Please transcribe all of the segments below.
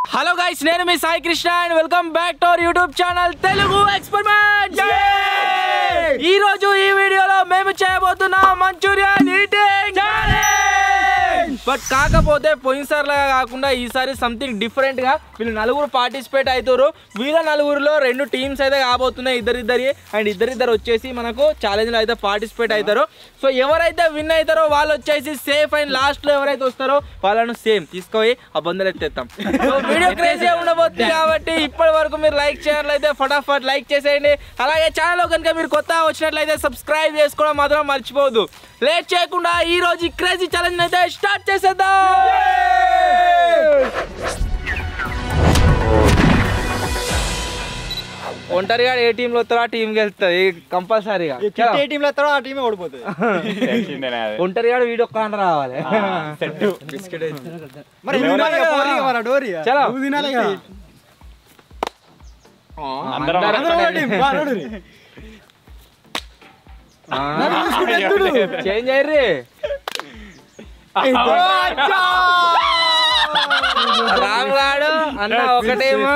Hello guys, నేను మీ Sai Krishna and welcome back to our YouTube channel Telugu experiment. ఈ రోజు ఈ వీడియోలో మేము చేయబోతున్నాం మంచూరియన్ ఈటింగ్ ఛాలెంజ్. బట్ కాకపోతే పోయినసారిలాగా కాకుండా ఈసారి సంథింగ్ డిఫరెంట్ గా వీళ్ళు నలుగురు పార్టిసిపేట్ అవుతారు. వీళ్ళ నలుగురులో రెండు టీమ్స్ అయితే కాబోతున్నాయి, ఇద్దరిద్దరి అండ్ ఇద్దరిద్దరు వచ్చేసి మనకు ఛాలెంజ్ లో అయితే పార్టిసిపేట్ అవుతారు. సో ఎవరైతే విన్ అవుతారో వాళ్ళు వచ్చేసి సేఫ్ అండ్ లాస్ట్ లో ఎవరైతే వస్తారో వాళ్ళను సేమ్ తీసుకొని ఆ బందలు ఎత్తేస్తాం. వీడియో క్రేజీ ఉండబోతుంది కాబట్టి ఇప్పటి వరకు మీరు లైక్ చేయాలైతే ఫటాఫట్ లైక్ చేసేయండి. అలాగే ఛానల్ కనుక మీరు కొత్తగా వచ్చినట్లయితే సబ్స్క్రైబ్ చేసుకోవడం మాత్రం మర్చిపోవద్దు. లేట్ చేయకుండా ఈ రోజు క్రేజీ ఛాలెంజ్ అయితే స్టార్ట్ చేసేద్దాం. ఒంటరిగా ఏ టీంలో వస్తారో ఆ టీం గెలుస్తుంది కంపల్సరీగా. ఏ టీంలో వస్తారో ఆ టీమే ఓడిపోతుంది. ఒంటరిగా వీడియో కాన్ రావాలి. చేంజ్ అయ్యి రాముగాడు అన్న ఒకటేమో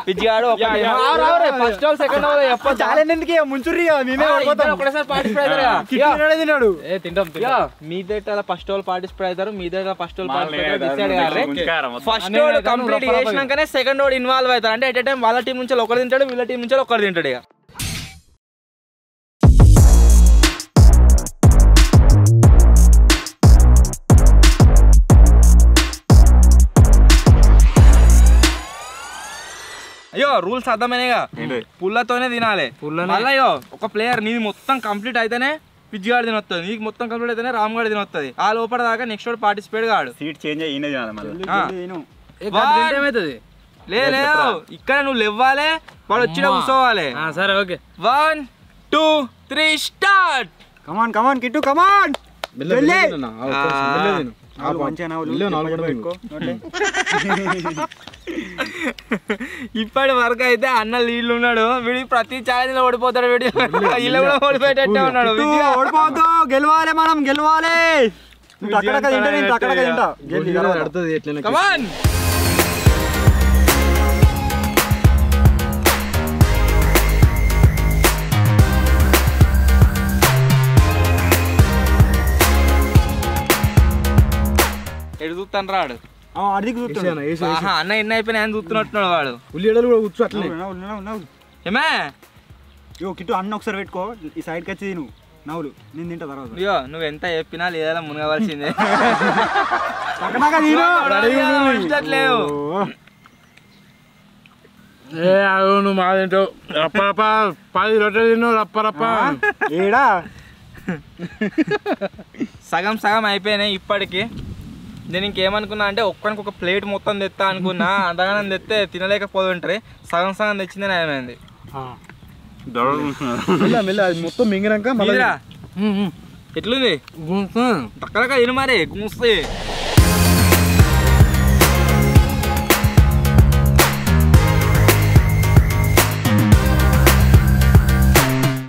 పిచ్చిగాడు ఫస్ట్ హాల్ సెకండ్ హాల్ ముంచుర్రి ఒకటేసారి పార్టిసిపేట్ మీ దగ్గర ఫస్ట్ హాల్ పార్టిసిపేట్ అవుతారు. మీ దగ్గర first hall first hall complete చేసినాకనే సెకండ్ హాల్ ఇన్వాల్వ్ అవుతారు. అంటే ఎట్ టైం వాళ్ళ టీం నుంచి ఒకరు తింటాడు, వీళ్ళ టీం నుంచి ఒకరు తింటాడు. ఇక అయ్యో రూల్స్ అర్థమైనగా, పుల్లతోనే తినాలి. అయ్యో ఒక ప్లేయర్ నీది మొత్తం కంప్లీట్ అయితేనే పిచ్చిగాడు తినొస్తుంది, నీకు మొత్తం కంప్లీట్ అయితేనే రామ్గాడు తినొస్తుంది. ఆ లోపల దాకా నెక్స్ట్ వాడు పార్టిసిపేట్ కాడు. సీట్ చేంజ్ ఏమవుతుంది? లేదు ఇక్కడ నువ్వు లేవ్వాలి, వాడు వచ్చి కూర్చోవాలి. సరే ఓకే, 1 2 3 స్టార్ట్. కమాన్ కమాన్ కిట్టు కమాన్. ఇప్పటి వరకు అయితే అన్న లీడ్లు ఉన్నాడు. వీడి ప్రతి ఛాలెంజ్ లో ఓడిపోతాడు. వీడి ఇలా కూడా ఓడిపోయేటట్టే ఉన్నాడు. ఓడిపోవద్దు, గెలవాలి, మనం గెలవాలి. కమాన్ ఎడు చూస్తాను రాడు. అన్న ఎన్ని అయిపోయినా ఆయన చూస్తున్నట్టున్నాడు వాడు. ఉల్లిగడ్డలు కూడా కూర్చో అట్లనే. ఏమే కిట్టు అన్న ఒకసారి పెట్టుకో, ఈ సైడ్కి వచ్చి నువ్వు నవ్వులు నేను తింటా తర్వాత. అయ్యో నువ్వు ఎంత చెప్పినా లేదా మునగవలసిందే. లేవు నువ్వు మా తింటావు రప్ప 10 రొట్టెలు తిన్నావు రప్ప ఏడా సగం సగం అయిపోయినాయి ఇప్పటికి. నేను ఇంకేమనుకున్నా అంటే ఒక్కరికి ఒక ప్లేట్ మొత్తం తెస్తా అనుకున్నా. అంతగానే తెస్తే తినలేకపోతుంటారు. సగం సగం తెచ్చిందే ఏమైంది. మొత్తం మింగినాక ఎట్లుంది తక్కలక తిను మరి గుంస్తే.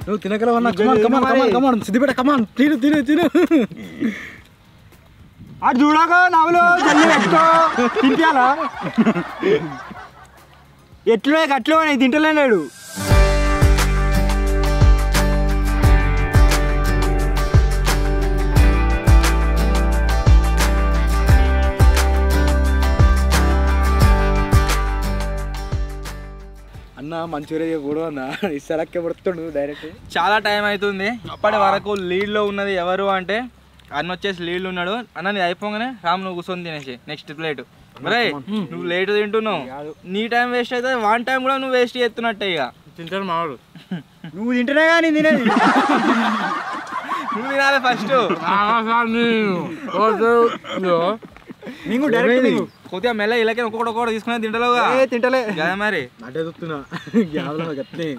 నువ్వు తినగలవన్నా. సిద్ధిపేట కమాన్, తిను తిను తిను. అటు చూడక నవ్వులు జల్లి పెట్టుకో, తింటాలా ఎట్లో అట్లో తింటలేనాడు. అన్న మంచూరియా కూడా అన్న ఇసలక్కే పడుతుండు డైరెక్ట్. చాలా టైం అవుతుంది. ఇప్పటి వరకు లీడ్ లో ఉన్నది ఎవరు అంటే అన్న వచ్చేసి లీడ్ ఉన్నాడు. అన్న నీ అయిపోగానే రామ్ నువ్వు కూర్చొని తినేసి నెక్స్ట్ ప్లేట్. మరే నువ్వు లేట్ తింటున్నావు, నీ టైం వేస్ట్ అయితే వన్ టైం కూడా నువ్వు వేస్ట్ చేస్తున్నట్టే. ఇక తింటాడు మావాడు. నువ్వు తింటేనే కానీ తినేది. నువ్వు తినాలి ఫస్ట్. కొద్దిగా మెల్ల ఇలాగే ఒక్కొక్కటి తీసుకునే తింటలేవుగా. తింటలే కదా మరి అంటే చూస్తున్నా గట్నే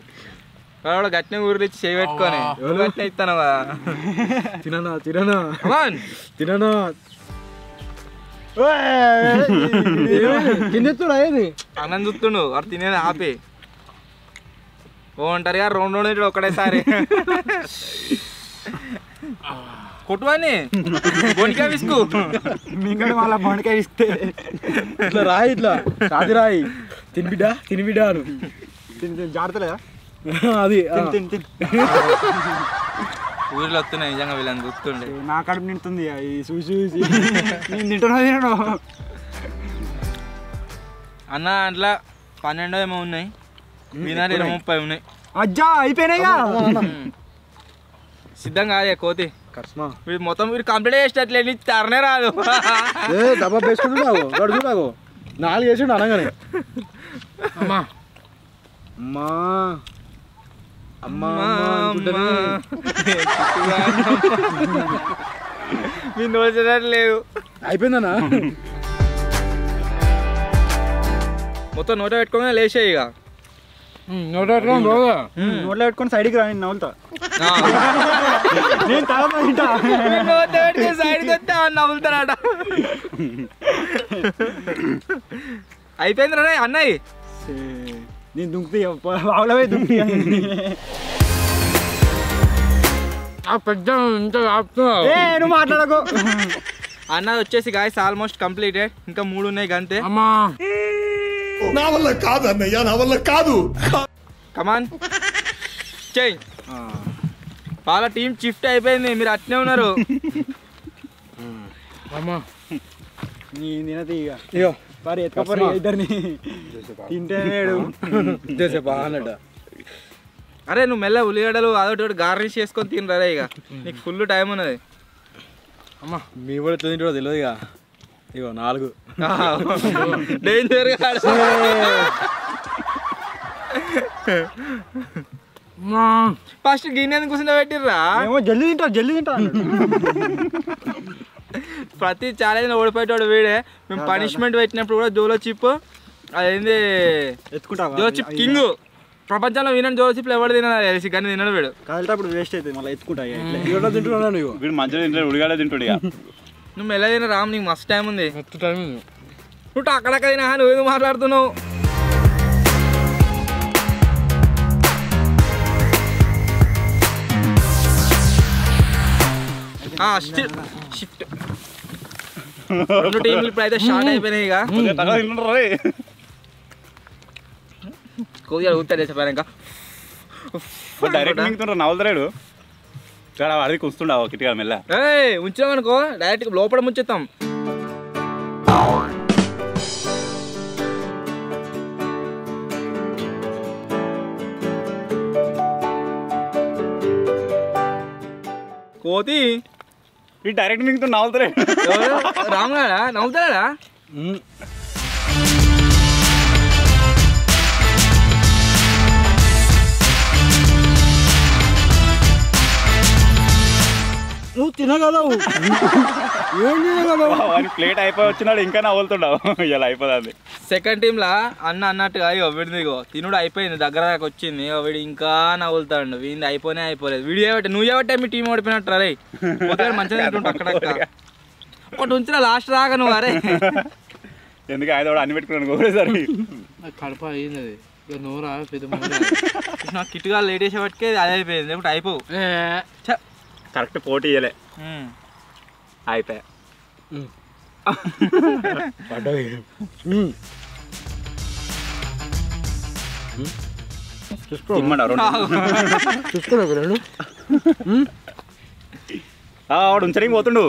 గట్టిన ఊరిలో ఇచ్చి చేయి పెట్టుకొని గట్టిన ఇస్తాను కదా. తిననా తిననా తిననా అన్నం చూస్తుండు వాడు తినేది ఆపి. ఓ అంటారు రెండు ఒకటేసారి. కొట్టువని బొనికా విసుకు మింగడు మళ్ళీ బొండకాయ ఇస్తే ఇట్లా రాయి ఇట్లా రాతి రాయి తినిబిడ్డా అను జాగ్రత్తలేదా అది తిని తిని ఊరిలో వస్తున్నాయి నిజంగా వీళ్ళని చూస్తుండే నా కడుపు నిండుతుంది ఈ చూసి నేను తింటున్నా అన్న అట్లా 12 ఏమో ఉన్నాయి వినాలి 30 ఉన్నాయి అజ్జా అయిపోయినాయిగా సిద్ధం కాదే కోతి కస్మా వీడు మొత్తం వీడు కంప్లీట్ చేసేటట్లే నీ తరనే రాదు డబ్బా వేసుకుంటున్నావు గడు చూడాకు 4 వేసిండు అనగానే అమ్మా అమ్మా అమ్మా మీ నోచట్లేదు అయిపోయిందన్నా మొత్తం నోట పెట్టుకోగానే లేచాయి ఇక నోట్లో బాగా నోట్లో పెట్టుకొని సైడ్కి రా నేను నవ్వుతా నేను తాగుతా సైడ్కి వస్తే నవ్వుతారట అయిపోయింది రా అన్నయ్య నేను దుంకుతా ఆవులవే దుంకుతా పెద్ద ఇంత ఆపుతున్నావు నువ్వు మాట్లాడకు అన్నది వచ్చేసి గాయస్ ఆల్మోస్ట్ కంప్లీటెడ్ ఇంకా 3 ఉన్నాయి గంతే అమ్మా నా వల్ల కాదు అన్నయ్య నా వల్ల కాదు కమాన్ చెయ్ వాళ్ళ టీం షిఫ్ట్ అయిపోయింది మీరు అట్నే ఉన్నారు అమ్మా నీ తినది ఇక ఇగో మరి ఎత్తుకపోరు ఇద్దరిని తింటేనేడు బాగా అన్నట్టు అరే నువ్వు మెల్ల ఉల్లిగడ్డలు అదొకటి గార్నిష్ చేసుకొని తినరా ఇక నీకు ఫుల్ టైం ఉన్నది అమ్మా మీ కూడా ఎట్లా తింటాడో తెలియదు ఇక ఇగో 4 డేంజర్ ఫస్ట్ గిన్నె కూర్చుని పెట్టిర్రా ఏమో జల్దీ తింటా ప్రతి ఛాలెంజ్ ఓడిపోయేటోడు వీడే మేము పనిష్మెంట్ పెట్టినప్పుడు కూడా జోలో చిప్ అదేంది ఎత్తుకుంటా జోలో చిప్ కింగ్ ప్రపంచంలో వినని జోలో చిప్లు ఎవరు తినాలి తెలిసి కానీ తినడు వీడు కదిలేటప్పుడు వేస్ట్ అవుతుంది మళ్ళీ ఎత్తుకుంటా తింటున్నాను నువ్వు వీడు మంచిగా తింటాడు ఉడిగాడే తింటాడు ఇక నువ్వు మెల్ల తిన రామ్ నీకు మస్తు టైం ఉంది మొత్తం టైం ఉంది నువ్వు అక్కడక్కడ తినా నువ్వేదో మాట్లాడుతున్నావు షిఫ్ట్ 2 టీంలు ఇప్పుడు అయితే స్టార్ట్ అయిపోయినాయి ఇక కొద్దిగా ఊతాడు చెప్పారు ఇంకా డైరెక్ట్ మింగుతుండ్రు నవ్వుతాడు చాలా వాడికి వస్తుండవు కిట్గా మెల్ల ఉంచామనుకో డైరెక్ట్ లోపల ముంచేస్తాం కోతి ఈ డైరెక్ట్ మింగుతుండు నవ్వుతాడు రాముగాడా నవ్వుతాడా నువ్వు తినగలవు ఏం తినగలవు ప్లేట్ అయిపోయి వచ్చినాడు ఇంకా నవ్వుతుండవు ఇలా అయిపోతుంది సెకండ్ టీంలా అన్నట్టుగా వీడిది ఇగో తినుడు అయిపోయింది దగ్గర దాకా వచ్చింది వీడు ఇంకా నవ్వులుతాడు వీడిది అయిపోలేదు వీడియో చేయబట్టే నువ్వు చేయబట్టే మీ టీం ఓడిపోయినట్టు అరే మంచిగా తింటుంటా అక్కడక్క ఒకటి ఉంచిన లాస్ట్ దాకా నువ్వు అరే ఎందుకు ఆయన అన్ని పెట్టుకున్నాను కోరేసరికి కడప అయింది అది ఇక నోరా పెద్ద నాకు కిట్గా లేట్ చేసేపటికే అది అయిపోయింది ఇప్పుడు అయిపోవు కరెక్ట్ పోటీ ఇయ్యలే అయిపోయా వాడు ఉంచడానికి పోతుండు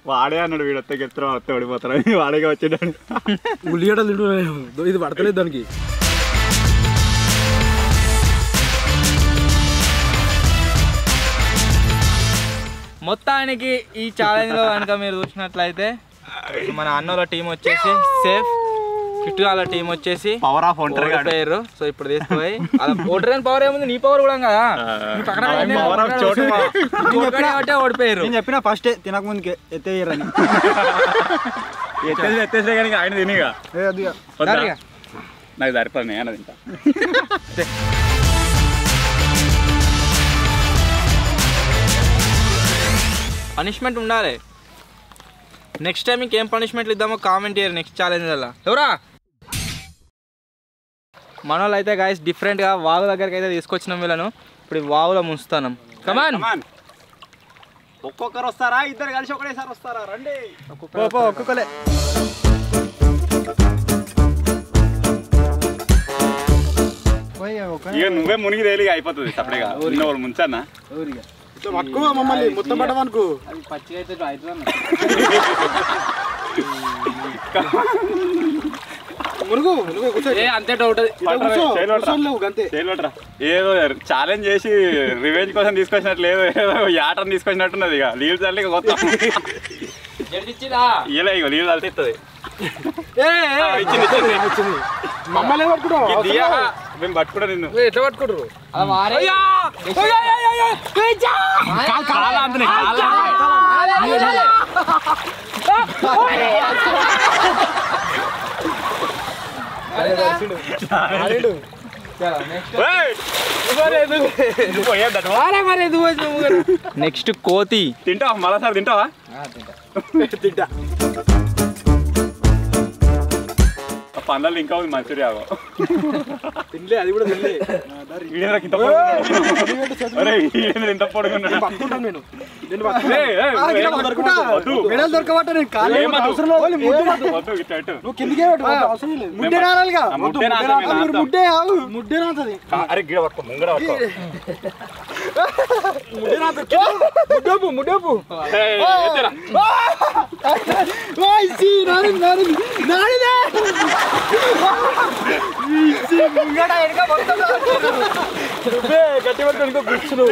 వాడే అన్నాడు వీడొత్తే గెలుతున్నా వస్తే ఓడిపోతారు వాడేగా వచ్చేటాడు ఉల్లిగడ్డలు తింటున్నాను ఇది పడతలేదు దానికి మొత్తానికి ఈ ఛాలెంజ్ లో కనుక మీరు చూసినట్లయితే మన అన్నోళ్ళ టీం వచ్చేసి సేఫ్ కిట్టుగాల టీం వచ్చేసి పవర్ ఆఫ్ ఒంటరి ఓడిపోయారు. సో ఇప్పుడు తీసుకుపోయి ఒంటరి పవర్ ఏముంది, నీ పవర్ కూడా కదా ఓడిపోయారు. నేను చెప్పిన ఫస్ట్ తినక ముందుకే ఎత్తేయరని ఎత్తేసే కానీ ఆయన తినిగా నాకు సరిపోదు నేను తింటా. పనిష్మెంట్ ఉండాలి. నెక్స్ట్ టైం ఇంకేం పనిష్మెంట్లు ఇద్దామో కామెంట్ చేయరు నెక్స్ట్ ఛాలెంజ్ వల్ల. ఎవరా మన వాళ్ళు అయితే గాయస్ డిఫరెంట్గా వాగు దగ్గరికి అయితే తీసుకొచ్చినాం వీళ్ళను. ఇప్పుడు వాగులో ముంచుతాం. కమాన్ ఒక్కొక్కరు వస్తారా, ఇద్దరు కలిసి ఒకటేసారి వస్తారా? రండి. ఒక్కొక్కలే. ఇక నువ్వే మునిగి తేలిగా అయిపోతుంది సపరేగా వాళ్ళు ముంచన్నా మమ్మల్ని మొత్తం పడమనుకో. అది పచ్చిగా అయితే అవుతుంది. అంతే డౌట్. ఏదో ఛాలెంజ్ చేసి రివెంజ్ కోసం తీసుకొచ్చినట్లు ఏదో ఏదో ఆటను తీసుకొచ్చినట్టున్నది. ఇక నీళ్ళు చల్లి ఇక కొత్త ఇలా ఇక నీళ్ళు చల్లితే ఇస్తుంది. మమ్మల్ని మేము పట్టుకుంటా నిన్ను. ఎట్లా పట్టుకుంటారు? నెక్స్ట్ కోతి. తింటావా మళ్ళా సార్? తింటావా? తింటా. పండ్లలో ఇంకా ఉంది మంచూరియా. తినలే, అది కూడా తినలే. ఇంత పొడుగున్నాడు. దొరకబట్ట కిందికే ముడ్డే రాలిగా ముడ్డే రాతుంది. అరే గిడ పట్టుకో ముంగడ ముడ్డేపు ముడ్డేపు గట్టి పట్టుకొని కూర్చును.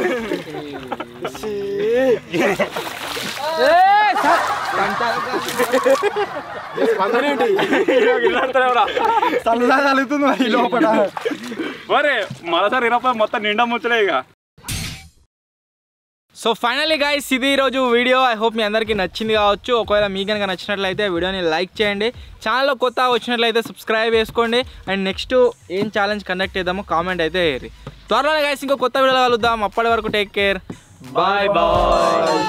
కలుగుతుంది లోపల. మరే మరోసారి ఇరవై మొత్తం నిండా ముచ్చలే ఇక. సో ఫైనల్లీ గైస్ ఇది ఈరోజు వీడియో. ఐ హోప్ మీ అందరికీ నచ్చింది కావచ్చు. ఒకవేళ మీకు కనుక నచ్చినట్లయితే వీడియోని లైక్ చేయండి. ఛానల్లో కొత్తగా వచ్చినట్లయితే సబ్స్క్రైబ్ చేసుకోండి. అండ్ నెక్స్ట్ ఏం ఛాలెంజ్ కండక్ట్ చేద్దామో కామెంట్ అయితే వేయండి. త్వరలోనే గైస్ ఇంకో కొత్త వీడియోలో కలుద్దాం. అప్పటి వరకు టేక్ కేర్. Bye bye.